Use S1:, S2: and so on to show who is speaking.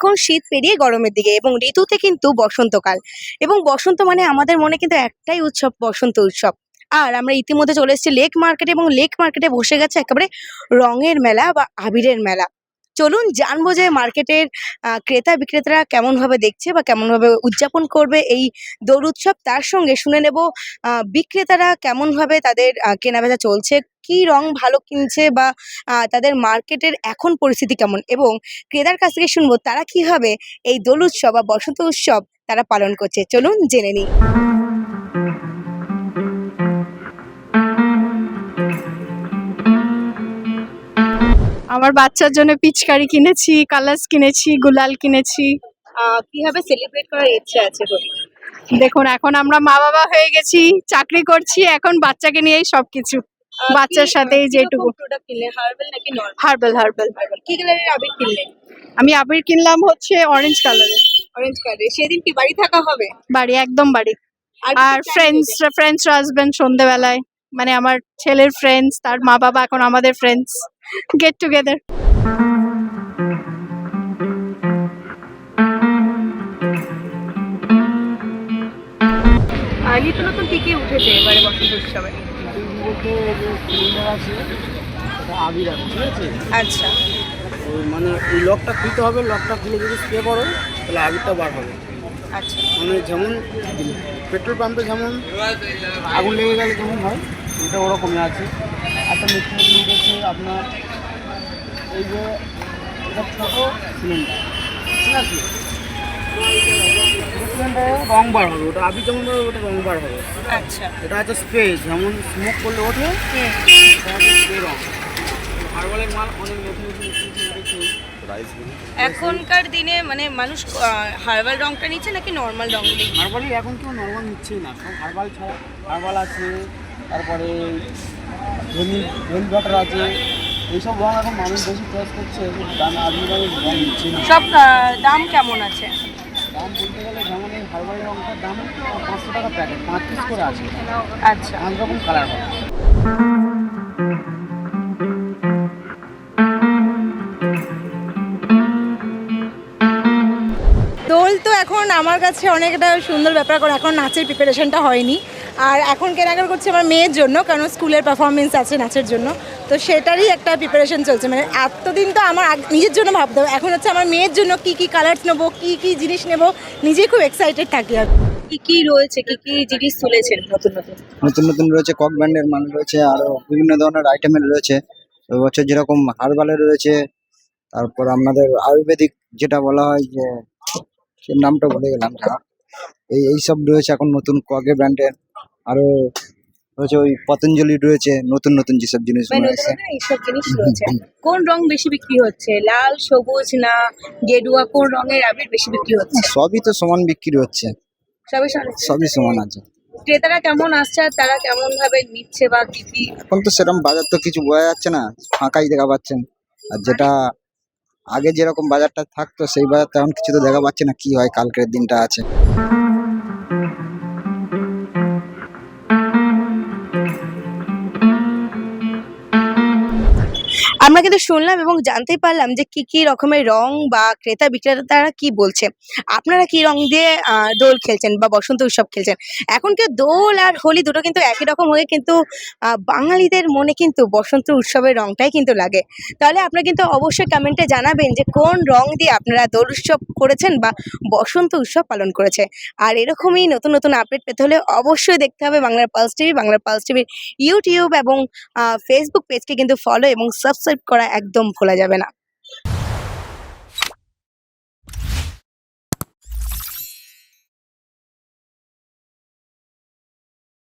S1: এখন শীত পেরিয়ে গরমের দিকে এবং ঋতুতে কিন্তু বসন্তকাল এবং বসন্ত মানে আমাদের মনে কিন্তু একটাই উৎসব, বসন্ত উৎসব। আর আমরা ইতিমধ্যে চলে এসেছি লেক মার্কেটে এবং লেক মার্কেটে বসে গেছে একেবারে রঙের মেলা বা আবিরের মেলা। চলুন জানবো যে মার্কেটের ক্রেতা বিক্রেতারা কেমনভাবে দেখছে বা কেমনভাবে উদযাপন করবে এই দোল উৎসব। তার সঙ্গে শুনে নেব বিক্রেতারা কেমনভাবে তাদের কেনাবেচা চলছে, কি রং ভালো কিনছে বা তাদের মার্কেটের এখন পরিস্থিতি কেমন, এবং ক্রেতার কাছ থেকে শুনবো তারা কিভাবে এই দোল উৎসব বা বসন্ত উৎসব তারা পালন করছে। চলুন জেনে নিই।
S2: আমার বাচ্চার জন্য পিচকারি কিনেছি, কালার্স কিনেছি, গুলাল কিনেছি।
S1: কিভাবে সেলিব্রেট করার ইচ্ছা আছে?
S2: দেখুন, এখন আমরা মা বাবা হয়ে গেছি, চাকরি করছি, এখন বাচ্চাকে নিয়েই সবকিছু। বাচ্চার সাথেই যেটুকু।
S1: প্রোডাক্ট কিনলে, হার্বাল নাকি নরমাল?
S2: Herbal herbal.
S1: কি কালারের আবির কিনলে?
S2: আমি আবির কিনলাম হচ্ছে অরেঞ্জ কালারের।
S1: অরেঞ্জ কালারের। সেদিন কি বাড়ি থাকা হবে?
S2: বাড়ি, একদম বাড়ি।
S1: আর
S2: আর ফ্রেন্ডসরা আসবেন সন্ধ্যেবেলায়, মানে আমার ছেলের ফ্রেন্ডস, তার মা বাবা, এখন আমাদের ফ্রেন্ডস, গেট টুগেদার।
S1: নিত্য নতুন কি কি উঠেছে এবারে বসন্ত উৎসবে?
S3: বলতে যে সিলিন্ডার আছে এটা আবির আছে, ঠিক আছে?
S1: আচ্ছা
S3: ওই মানে এই লকটা খুলতে হবে, লকটা খুলে যদি স্প্রে করো তাহলে আবিরটা বার হবে।
S1: আচ্ছা।
S3: মানে যেমন পেট্রোল পাম্পে যেমন আগুন লেগে গেলে যেমন হয়, এটা ওরকমই আছে। একটা নিত্য নতুন উঠেছে আপনার এই যে এটা ছোটো সিলিন্ডার, ঠিক আছে? সিলিন্ডারে রং বার হবে, ওটা আবির যেমন বার হবে ওটা রং বার হবে।
S1: আচ্ছা।
S3: এটা হচ্ছে স্প্রে, যেমন স্মোক করলে ওঠে, এটা হচ্ছে স্প্রে রং। হার্বালের মাল অনেক নতুন নতুন উঠেছে।
S1: এখনকার দিনে মানে মানুষ হার্বাল রংটা নিচ্ছে নাকি নর্মাল রংগুলি?
S3: হার্বালই এখন কেউ নর্মাল নিচ্ছেই না, সব হার্বাল ছাড়া। হার্বাল আছে, তারপরে ভেল বাটার আছে, এইসব রং এখন মানুষ বেশি চয়েস করছে। দাম আজকে রং নিচ্ছে না।
S1: সব দাম কেমন আছে?
S3: দাম বলতে গেলে যেমন এই হার্বাল রংটার দাম 500 টাকা প্যাকেট, 5 পিস করে আছে।
S1: আচ্ছা।
S3: 5 রকম কালার হবে।
S4: দোল তো এখন আমার কাছে অনেক একটা সুন্দর ব্যাপার, কারণ এখন নাচের প্রিপারেশনটা হয়নি। আর এখন কেনাকাটা করছি আমার মেয়ের জন্য, কারণ স্কুলের পারফরমেন্স আছে নাচের জন্য, তো সেটারই একটা প্রিপারেশন চলছে। মানে এতদিন তো আমার নিজের জন্য ভাবতে হবে, এখন হচ্ছে আমার মেয়ের জন্য কি কি কালার্স নেবো, কি কি জিনিস নেবো, নিজেই খুব এক্সাইটেড থাকি। আর
S1: কি কি রয়েছে, কি কি জিনিস তুলেছেন নতুন নতুন?
S5: নতুন নতুন রয়েছে, কক ব্র্যান্ডের মাল রয়েছে, আরো বিভিন্ন ধরনের আইটেমের রয়েছে। এবছর যেরকম হার্বালের রয়েছে, তারপর আপনাদের আয়ুর্বেদিক যেটা বলা হয় যে, সে নামটা ভুলে গেলাম, এইসব রয়েছে এখন নতুন ককে ব্র্যান্ডের। আরো রয়েছে ওই পতঞ্জলি রয়েছে, নতুন নতুন যেসব জিনিসগুলো আছে।
S1: এইসব জিনিস রয়েছে। কোন রং বেশি বিক্রি হচ্ছে, লাল, সবুজ না গেরুয়া? কোন রঙের আবির বেশি বিক্রি হচ্ছে?
S5: সবই তো সমান বিক্রি হচ্ছে, সবই সমান আছে।
S1: ক্রেতারা কেমন আসছে আর তারা কেমন ভাবে নিচ্ছে বা কি কি?
S5: এখন তো সেরকম বাজার তো কিছু বোঝা যাচ্ছে না, ফাঁকাই দেখা পাচ্ছেন। আর যেটা আগে যেরকম বাজারটা থাকতো সেই বাজার তেমন কিছু তো দেখা পাচ্ছে না, কি হয় কালকের দিনটা আছে।
S1: আমরা কিন্তু শুনলাম এবং জানতেই পারলাম যে কি কি রকমের রং বা ক্রেতা বিক্রেতা তারা কি বলছে। আপনারা কি রং দিয়ে দোল খেলছেন বা বসন্ত উৎসব খেলছেন? এখন কি দোল আর হোলি দুটো কিন্তু একই রকম হয়ে কিন্তু বাঙালিদের মনে কিন্তু বসন্ত উৎসবের রংটাই কিন্তু লাগে। তাহলে আপনারা কিন্তু অবশ্যই কমেন্টে জানাবেন যে কোন রং দিয়ে আপনারা দোল উৎসব করেছেন বা বসন্ত উৎসব পালন করেছে। আর এরকমই নতুন নতুন আপডেট পেতে হলে অবশ্যই দেখতে হবে বাংলার পালস টিভি। বাংলার পালস টিভির ইউটিউব এবং ফেসবুক পেজকে কিন্তু ফলো এবং সাবস্ক্রাইব করা একদম ভোলা যাবে না।